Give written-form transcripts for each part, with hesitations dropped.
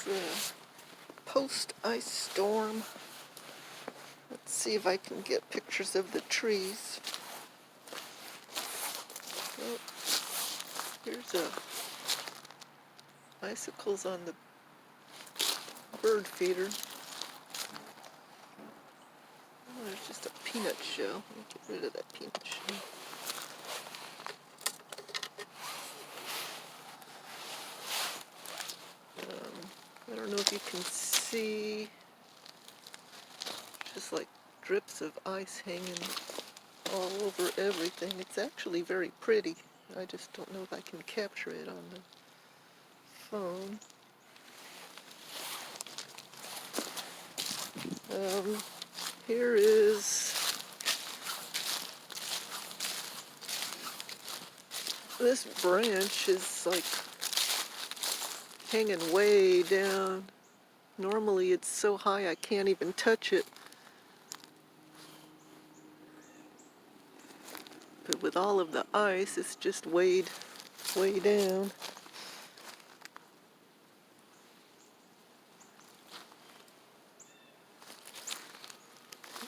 is post-ice storm. Let's see if I can get pictures of the trees. Oh, here's icicles on the bird feeder. Oh, there's just a peanut shell. Let me get rid of that peanut shell. I don't know if you can see, just like drips of ice hanging all over everything. It's actually very pretty. I just don't know if I can capture it on the phone. Here is this branch is like hanging way down. Normally it's so high I can't even touch it. But with all of the ice, it's just way down.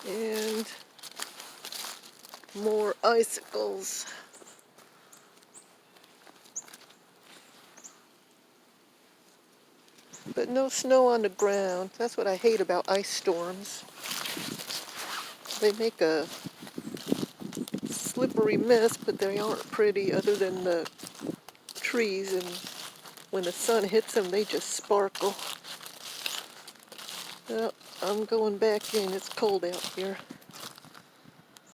And more icicles. But no snow on the ground. That's what I hate about ice storms. They make a slippery mess, but they aren't pretty other than the trees, and when the sun hits them, they just sparkle. Well, I'm going back in. It's cold out here.